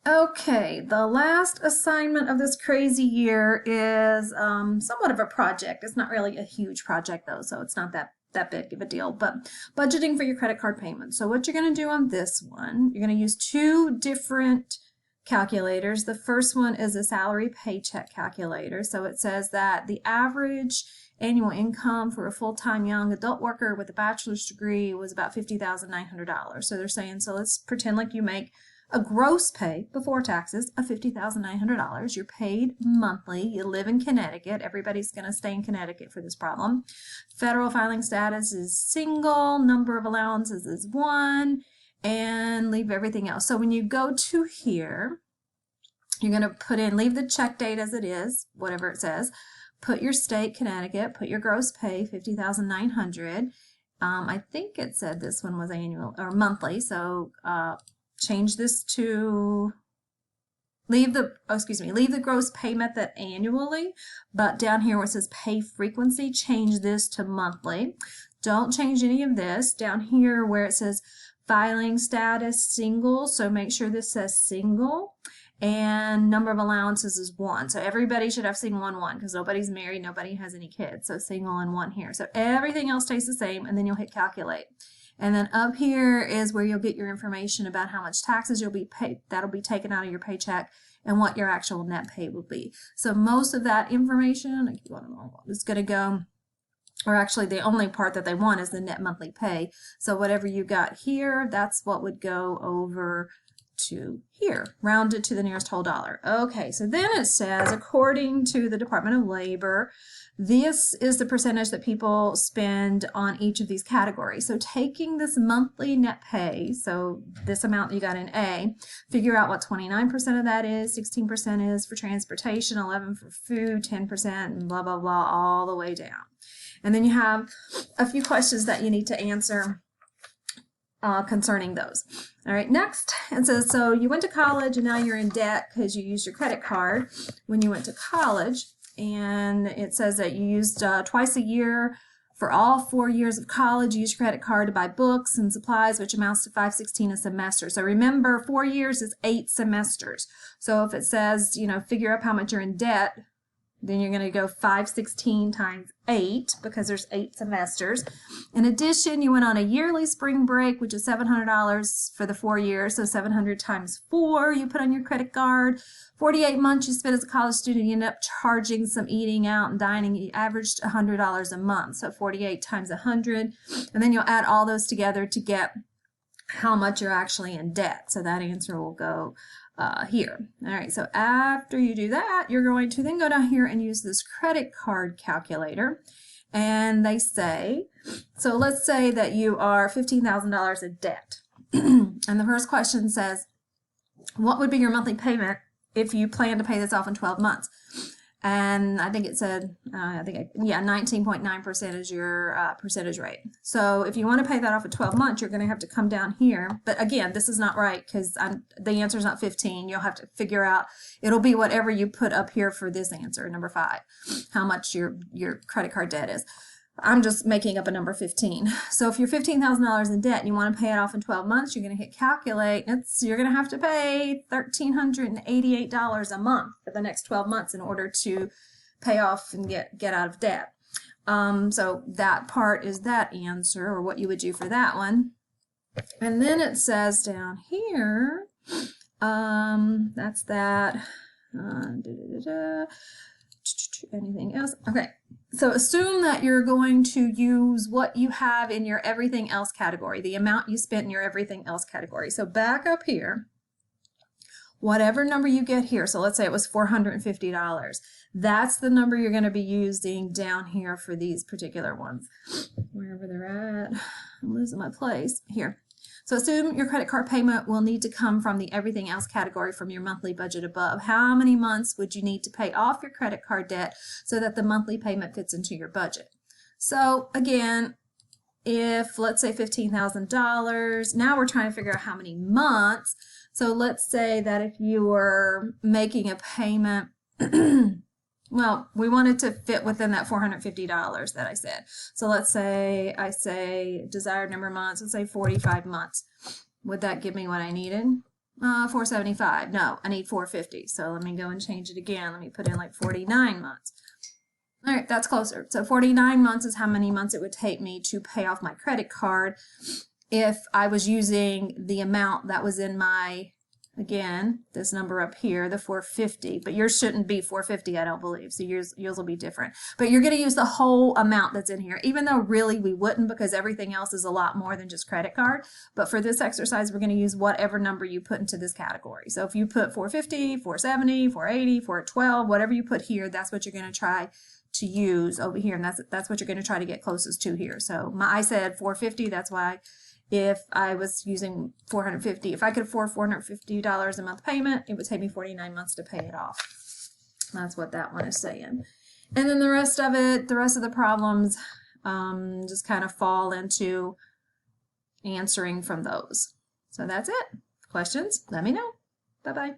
Okay, the last assignment of this crazy year is somewhat of a project. It's not really a huge project though, so it's not that big of a deal, but budgeting for your credit card payment. So what you're going to do on this one, you're going to use two different calculators. The first one is a salary paycheck calculator. So it says that the average annual income for a full-time young adult worker with a bachelor's degree was about $50,900. So they're saying, so let's pretend like you make a gross pay before taxes of $50,900. You're paid monthly. You live in Connecticut. Everybody's going to stay in Connecticut for this problem. Federal filing status is single. Number of allowances is 1. And leave everything else. So when you go to here, you're going to put in, leave the check date as it is, whatever it says. Put your state, Connecticut. Put your gross pay, $50,900. I think it said this one was annual or monthly. So change this to leave the gross pay method annually, but down here where it says pay frequency, change this to monthly. Don't change any of this. Down here where it says filing status single, so make sure this says single, and number of allowances is 1. So everybody should have single and 1 because nobody's married, nobody has any kids, so single and 1 here. So everything else stays the same, and then you'll hit calculate. And then up here is where you'll get your information about how much taxes you'll be paid, that'll be taken out of your paycheck, and what your actual net pay will be. So most of that information is going to go, or actually the only part that they want is the net monthly pay. So whatever you got here, that's what would go over to here, rounded to the nearest whole dollar. Okay, so then it says, according to the Department of Labor, this is the percentage that people spend on each of these categories. So taking this monthly net pay, so this amount you got in A, figure out what 29% of that is, 16% is for transportation, 11% for food, 10%, and blah, blah, blah, all the way down. And then you have a few questions that you need to answer concerning those. All right, next, it says, so you went to college and now you're in debt because you used your credit card when you went to college. And it says that you used twice a year for all 4 years of college. You used your credit card to buy books and supplies, which amounts to $516 a semester. So remember, 4 years is 8 semesters. So if it says, you know, figure up how much you're in debt, then you're going to go 516 times 8 because there's 8 semesters. In addition, you went on a yearly spring break, which is $700 for the 4 years. So 700 times 4 you put on your credit card. 48 months you spent as a college student, you end up charging some eating out and dining. You averaged $100 a month. So 48 times 100. And then you'll add all those together to get how much you're actually in debt. So that answer will go here. All right, so after you do that, you're going to then go down here and use this credit card calculator. And they say, so let's say that you are $15,000 in debt. And the first question says, what would be your monthly payment if you plan to pay this off in 12 months? And I think it said, 19.9% is your percentage rate. So if you want to pay that off in 12 months, you're going to have to come down here. But again, this is not right because the answer is not 15. You'll have to figure out, it'll be whatever you put up here for this answer, number 5, how much your credit card debt is. I'm just making up a number 15. So if you're $15,000 in debt and you want to pay it off in 12 months, you're going to hit calculate. You're going to have to pay $1,388 a month for the next 12 months in order to pay off and get out of debt. So that part is that answer, or what you would do for that one. And then it says down here, that's that. Anything else? Okay, so assume that you're going to use what you have in your everything else category, the amount you spent in your everything else category. So back up here, whatever number you get here, so let's say it was $450, that's the number you're going to be using down here for these particular ones. Wherever they're at, I'm losing my place here. So assume your credit card payment will need to come from the everything else category from your monthly budget above. How many months would you need to pay off your credit card debt so that the monthly payment fits into your budget? So again, if let's say $15,000, now we're trying to figure out how many months. So let's say that if you were making a payment, well, we wanted to fit within that $450 that I said. So let's say I say desired number of months, let's say 45 months. Would that give me what I needed? 475. No, I need 450. So let me go and change it again. Let me put in like 49 months. All right, that's closer. So 49 months is how many months it would take me to pay off my credit card if I was using the amount that was in my, again, this number up here, the 450, but yours shouldn't be 450, I don't believe. So yours will be different. But you're going to use the whole amount that's in here, even though really we wouldn't, because everything else is a lot more than just credit card. But for this exercise, we're going to use whatever number you put into this category. So if you put 450, 470, 480, 412, whatever you put here, that's what you're going to try to use over here, and that's what you're going to try to get closest to here. So I said 450, that's why if I was using 450, if I could afford $450 a month payment, it would take me 49 months to pay it off. That's what that one is saying. And then the rest of it, the rest of the problems just kind of fall into answering from those. So that's it. Questions? Let me know. Bye-bye.